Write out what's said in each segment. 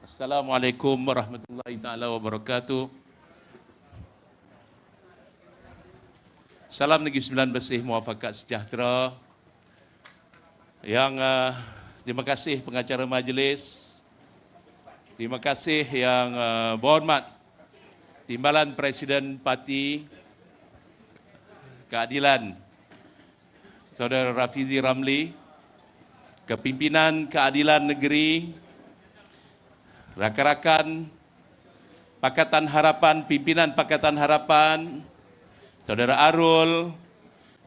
Assalamualaikum warahmatullahi taala wabarakatuh. Salam Negeri Sembilan Bersih, muafakat sejahtera. Terima kasih pengacara majlis. Terima kasih yang berhormat Timbalan Presiden Parti Keadilan Saudara Rafizi Ramli, Kepimpinan Keadilan Negeri, rakan-rakan Pakatan Harapan, pimpinan Pakatan Harapan, Saudara Arul,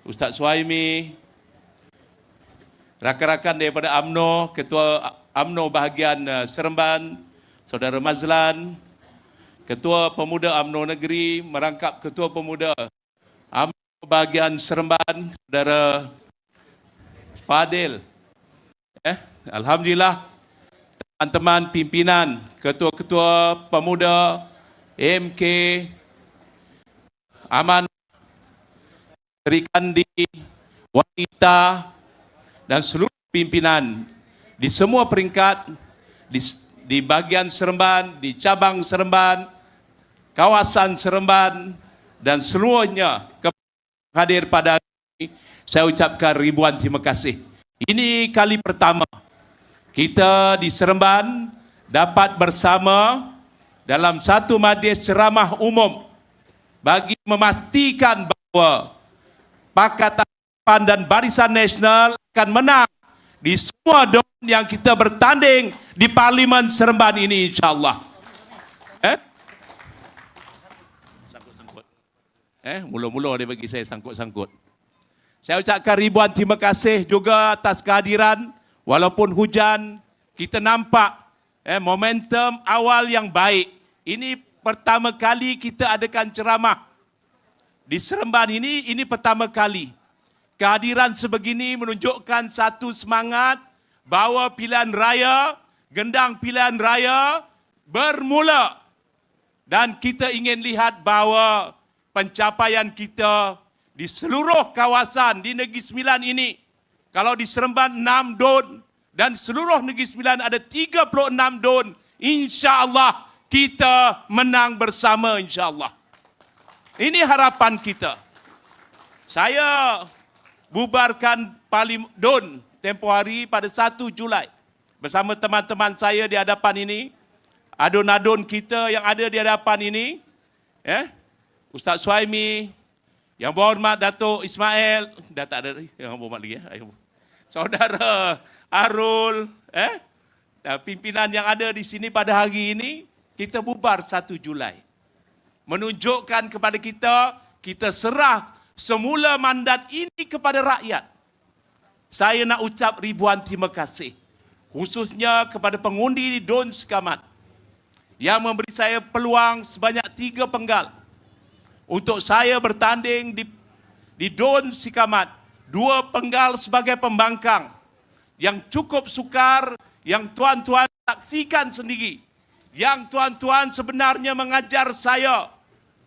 Ustaz Suhaimi, rakan-rakan daripada UMNO, Ketua UMNO bahagian Seremban, Saudara Mazlan, Ketua Pemuda UMNO Negeri, merangkap Ketua Pemuda UMNO bahagian Seremban, Saudara Fadil. Alhamdulillah, teman-teman pimpinan, ketua-ketua pemuda, MK, Aman, Sri Kandi, wanita, dan seluruh pimpinan di semua peringkat, di bagian Seremban, di cabang Seremban, kawasan Seremban, dan seluruhnya hadir pada hari ini, saya ucapkan ribuan terima kasih. Ini kali pertama kita di Seremban dapat bersama dalam satu majlis ceramah umum bagi memastikan bahawa Pakatan Harapan dan Barisan Nasional akan menang di semua don yang kita bertanding di Parlimen Seremban ini, insyaAllah. Sangkut-sangkut. Mula-mula dia bagi saya sangkut-sangkut. Saya ucapkan ribuan terima kasih juga atas kehadiran. Walaupun hujan, kita nampak momentum awal yang baik. Ini pertama kali kita adakan ceramah di Seremban ini pertama kali. Kehadiran sebegini menunjukkan satu semangat bahawa pilihan raya, gendang pilihan raya bermula. Dan kita ingin lihat bahawa pencapaian kita di seluruh kawasan di Negeri Sembilan ini, kalau di Seremban 6 don dan seluruh Negeri Sembilan ada 36 don, insya-Allah kita menang bersama, insya-Allah. Ini harapan kita. Saya bubarkan Parlimen don tempoh hari pada 1 Julai bersama teman-teman saya di hadapan ini, adun-adun kita yang ada di hadapan ini, Ustaz Suhaimi, yang berhormat Datuk Ismail, dah tak ada yang berhormat lagi Saudara Arul, dan pimpinan yang ada di sini pada hari ini, kita bubar 1 Julai. Menunjukkan kepada kita serah semula mandat ini kepada rakyat. Saya nak ucap ribuan terima kasih, khususnya kepada pengundi di Don Sekamat yang memberi saya peluang sebanyak 3 penggal untuk saya bertanding di Don Sekamat. 2 penggal sebagai pembangkang yang cukup sukar, yang tuan-tuan saksikan sendiri. Yang tuan-tuan sebenarnya mengajar saya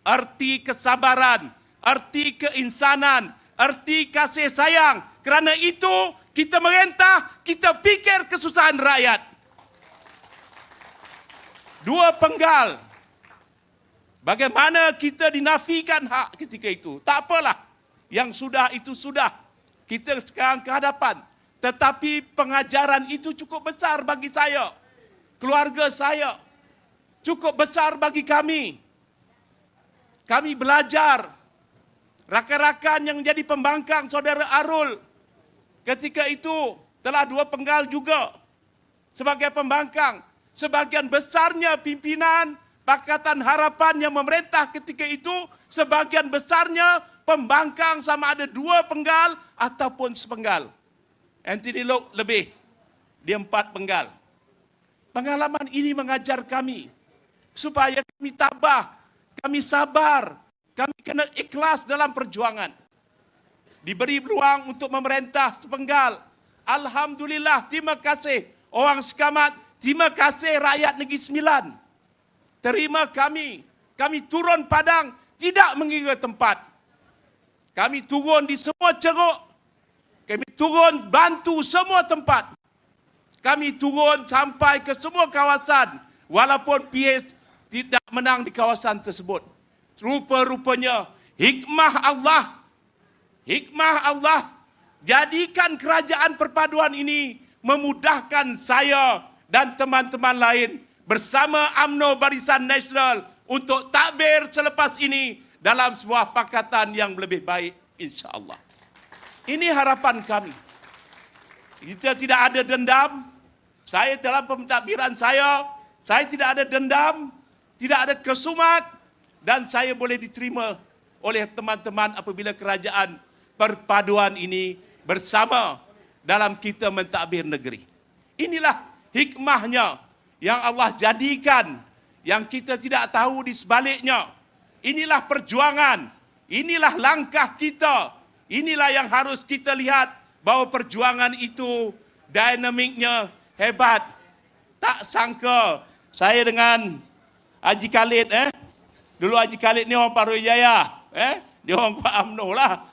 erti kesabaran, erti keinsanan, erti kasih sayang. Kerana itu kita merentah, kita fikir kesusahan rakyat. 2 penggal. Bagaimana kita dinafikan hak ketika itu? Tak apalah. Yang sudah itu sudah. Kita sekarang ke hadapan. Tetapi pengajaran itu cukup besar bagi saya. Keluarga saya. Cukup besar bagi kami. Kami belajar. Rakan-rakan yang jadi pembangkang Saudara Arul, ketika itu telah 2 penggal juga sebagai pembangkang. Sebagian besarnya pimpinan Pakatan Harapan yang memerintah ketika itu, sebagian besarnya pembangkang, sama ada 2 penggal ataupun sepenggal. Anthony Lok lebih, dia 4 penggal. Pengalaman ini mengajar kami supaya kami tabah, kami sabar, kami kena ikhlas dalam perjuangan. Diberi peluang untuk memerintah sepenggal. Alhamdulillah, terima kasih orang Sekamat, terima kasih rakyat Negeri Sembilan. Terima kami turun padang, tidak mengira tempat. Kami turun di semua ceruk, kami turun bantu semua tempat. Kami turun sampai ke semua kawasan, walaupun PAS tidak menang di kawasan tersebut. Rupa-rupanya hikmah Allah jadikan kerajaan perpaduan ini memudahkan saya dan teman-teman lain bersama UMNO Barisan Nasional untuk takbir selepas ini dalam sebuah pakatan yang lebih baik, insya-Allah. Ini harapan kami. Kita tidak ada dendam. Saya dalam pentadbiran saya tidak ada dendam, tidak ada kesumat, dan saya boleh diterima oleh teman-teman apabila kerajaan perpaduan ini bersama dalam kita mentadbir negeri. Inilah hikmahnya yang Allah jadikan, yang kita tidak tahu di sebaliknya. Inilah perjuangan, inilah langkah kita, inilah yang harus kita lihat bahawa perjuangan itu dinamiknya hebat. Tak sangka saya dengan Haji Khalid, dulu Haji Khalid ni orang Parujaya, dia orang Pak UMNO lah.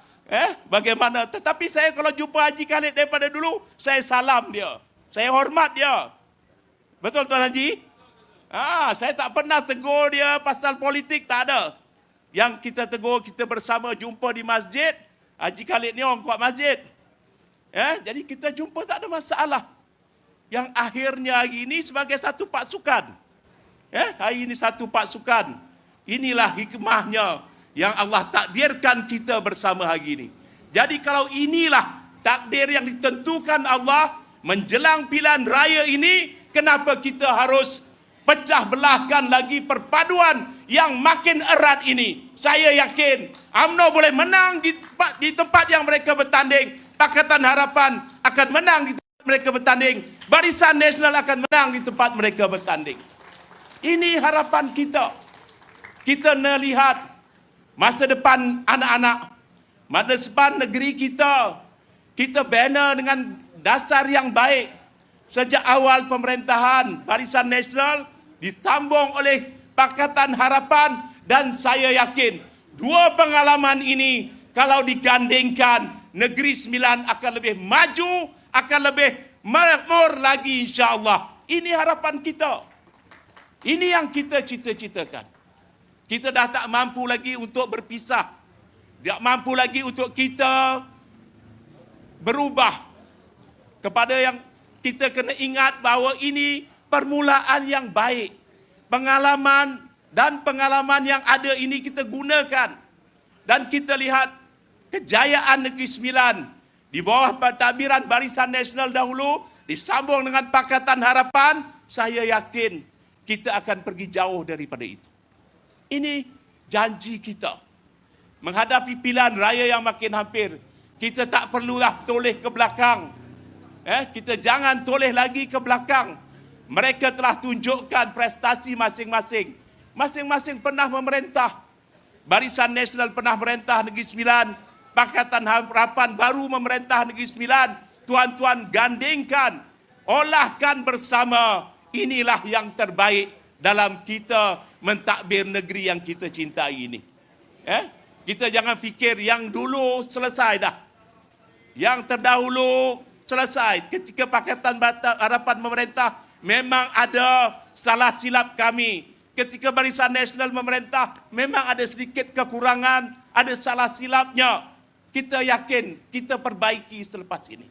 Bagaimana? Tetapi saya kalau jumpa Haji Khalid daripada dulu, saya salam dia. Saya hormat dia. Betul Tuan Haji? Saya tak pernah tegur dia pasal politik, tak ada. Yang kita tegur, kita bersama jumpa di masjid. Haji Khalid ni orang kuat masjid. Jadi kita jumpa tak ada masalah. Yang akhirnya hari ini sebagai satu pasukan. Hari ini satu pasukan. Inilah hikmahnya yang Allah takdirkan kita bersama hari ini. Jadi kalau inilah takdir yang ditentukan Allah menjelang pilihan raya ini, kenapa kita harus pecah belahkan lagi perpaduan yang makin erat ini? Saya yakin UMNO boleh menang di tempat yang mereka bertanding. Pakatan Harapan akan menang di tempat mereka bertanding. Barisan Nasional akan menang di tempat mereka bertanding. Ini harapan kita. Kita melihat masa depan anak-anak, masa depan negeri kita. Kita bina dengan dasar yang baik. Sejak awal pemerintahan Barisan Nasional disambung oleh Pakatan Harapan, dan saya yakin dua pengalaman ini kalau digandingkan, Negeri Sembilan akan lebih maju, akan lebih makmur lagi, insya-Allah. Ini harapan kita. Ini yang kita cita-citakan. Kita dah tak mampu lagi untuk berpisah. Tak mampu lagi untuk kita berubah. Kepada yang kita kena ingat bahawa ini permulaan yang baik. Pengalaman dan pengalaman yang ada ini kita gunakan. Dan kita lihat kejayaan Negeri Sembilan di bawah pentadbiran Barisan Nasional dahulu disambung dengan Pakatan Harapan. Saya yakin kita akan pergi jauh daripada itu. Ini janji kita. Menghadapi pilihan raya yang makin hampir, kita tak perlulah toleh ke belakang. Kita jangan toleh lagi ke belakang. Mereka telah tunjukkan prestasi masing-masing. Masing-masing pernah memerintah. Barisan Nasional pernah merintah Negeri Sembilan. Pakatan Harapan baru memerintah Negeri Sembilan. Tuan-tuan gandingkan, olahkan bersama. Inilah yang terbaik dalam kita mentadbir negeri yang kita cintai ini. Kita jangan fikir yang dulu selesai dah. Yang terdahulu selesai. Ketika Pakatan Harapan memerintah, memang ada salah silap kami. Ketika Barisan Nasional memerintah, memang ada sedikit kekurangan, ada salah silapnya. Kita yakin, kita perbaiki selepas ini.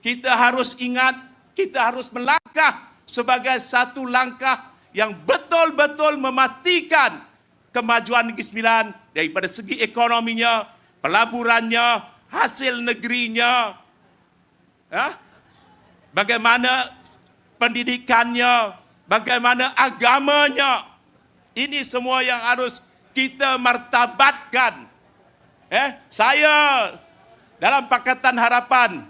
Kita harus ingat, kita harus melangkah sebagai satu langkah yang betul-betul memastikan kemajuan Negeri Sembilan daripada segi ekonominya, pelaburannya, hasil negerinya, bagaimana pendidikannya, bagaimana agamanya. Ini semua yang harus kita martabatkan. Saya dalam Pakatan Harapan,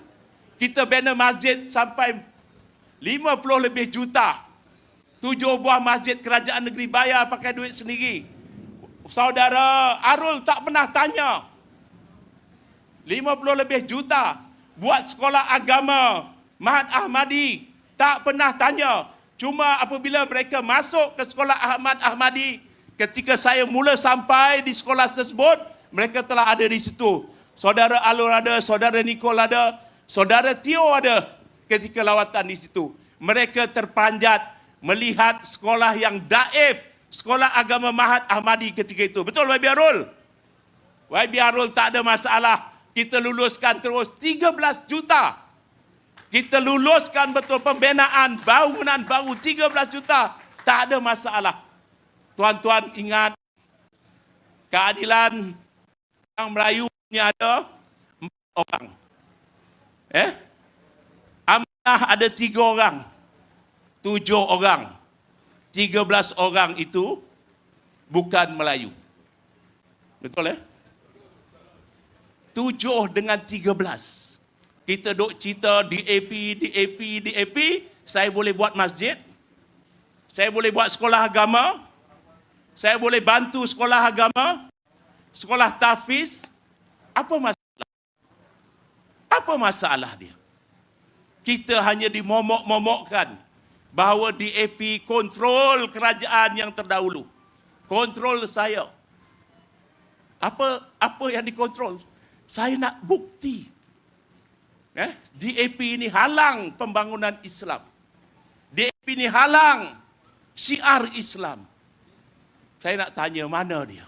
kita bina masjid sampai 50 lebih juta. 7 buah masjid kerajaan negeri bayar pakai duit sendiri. Saudara Arul tak pernah tanya. 50 lebih juta buat sekolah agama Mahat Ahmadi, tak pernah tanya. Cuma apabila mereka masuk ke sekolah Ahmad Ahmadi, ketika saya mula sampai di sekolah tersebut, mereka telah ada di situ. Saudara Alur ada, saudara Nicole ada, saudara Tio ada ketika lawatan di situ. Mereka terpanjat, melihat sekolah yang daif, sekolah agama Mahat Ahmadi ketika itu. Betul YB Arul? YB Arul tak ada masalah. Kita luluskan terus 13 juta. Kita luluskan betul pembinaan bangunan baru 13 juta. Tak ada masalah. Tuan-tuan ingat, keadilan orang Melayu ni ada 4 orang. Amanah ada 3 orang. 7 orang. 13 orang itu bukan Melayu. Betul 7 dengan 13. Kita duk cerita DAP. Saya boleh buat masjid. Saya boleh buat sekolah agama. Saya boleh bantu sekolah agama. Sekolah tahfiz. Apa masalah? Apa masalah dia? Kita hanya dimomok-momokkan bahawa DAP kontrol kerajaan yang terdahulu. Kontrol saya. Apa yang dikontrol? Saya nak bukti. DAP ini halang pembangunan Islam. DAP ini halang syiar Islam. Saya nak tanya, mana dia?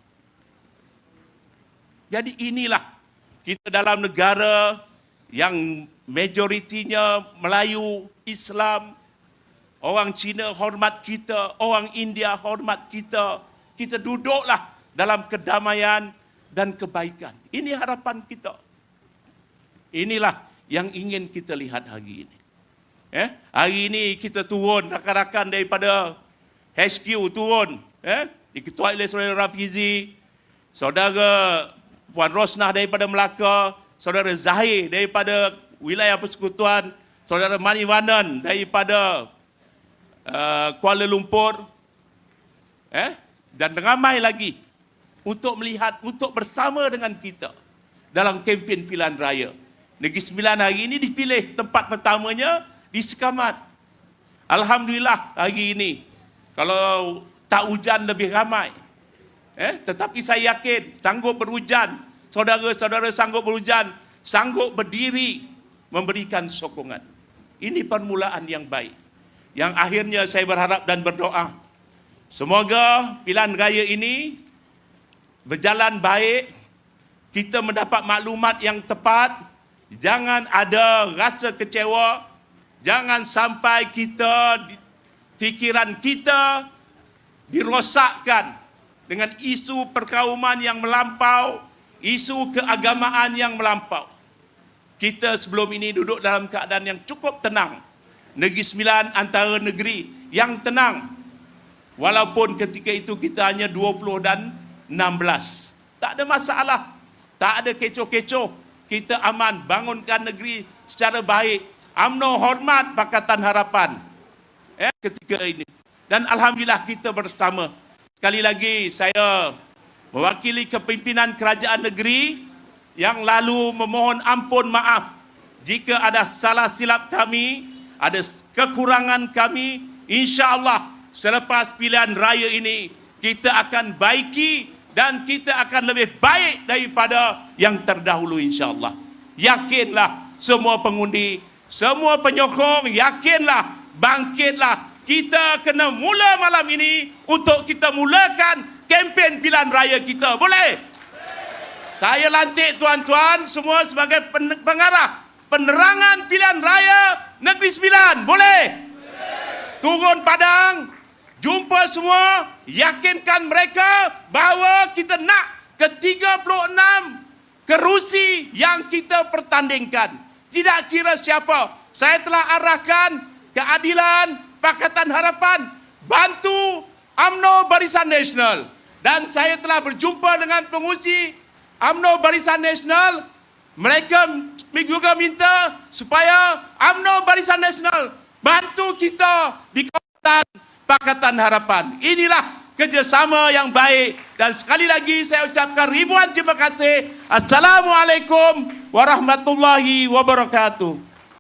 Jadi inilah kita dalam negara yang majoritinya Melayu, Islam, orang Cina hormat kita, orang India hormat kita. Kita duduklah dalam kedamaian dan kebaikan. Ini harapan kita. Inilah yang ingin kita lihat hari ini. Hari ini kita turun, rakan-rakan daripada HQ turun. Diketuai oleh Saudara Rafizi, Saudara Puan Rosnah daripada Melaka, Saudara Zahir daripada wilayah persekutuan, Saudara Maniwanan daripada Kuala Lumpur, dan ramai lagi untuk melihat, untuk bersama dengan kita dalam kempen pilihan raya. Negeri Sembilan hari ini dipilih tempat pertamanya di Sekamat. Alhamdulillah hari ini, kalau tak hujan lebih ramai. Tetapi saya yakin sanggup berhujan, saudara-saudara sanggup berhujan, sanggup berdiri memberikan sokongan. Ini permulaan yang baik. Yang akhirnya saya berharap dan berdoa, semoga pilihan raya ini berjalan baik, kita mendapat maklumat yang tepat, jangan ada rasa kecewa, jangan sampai fikiran kita dirosakkan dengan isu perkauman yang melampau, isu keagamaan yang melampau. Kita sebelum ini duduk dalam keadaan yang cukup tenang. Negeri Sembilan antara negeri yang tenang. Walaupun ketika itu kita hanya 20 dan 16. Tak ada masalah. Tak ada kecoh-kecoh. Kita aman, bangunkan negeri secara baik. UMNO hormat Pakatan Harapan. Ketika ini. Dan Alhamdulillah kita bersama. Sekali lagi saya mewakili kepimpinan kerajaan negeri yang lalu memohon ampun maaf jika ada salah silap kami, ada kekurangan kami. InsyaAllah selepas pilihan raya ini kita akan baiki dan kita akan lebih baik daripada yang terdahulu insyaAllah. Yakinlah semua pengundi, semua penyokong, yakinlah, bangkitlah. Kita kena mula malam ini untuk kita mulakan kempen pilihan raya kita. Boleh? Saya lantik tuan-tuan semua sebagai pengarah penerangan pilihan raya Negeri Sembilan. Boleh? Turun padang, jumpa semua, yakinkan mereka bahawa kita nak ke 36 kerusi yang kita pertandingkan. Tidak kira siapa. Saya telah arahkan keadilan, Pakatan Harapan, bantu UMNO Barisan Nasional. Dan saya telah berjumpa dengan pengurusi UMNO Barisan Nasional. Mereka juga minta supaya UMNO Barisan Nasional bantu kita di kawasan Pakatan Harapan. Inilah kerjasama yang baik. Dan sekali lagi saya ucapkan ribuan terima kasih. Assalamualaikum warahmatullahi wabarakatuh.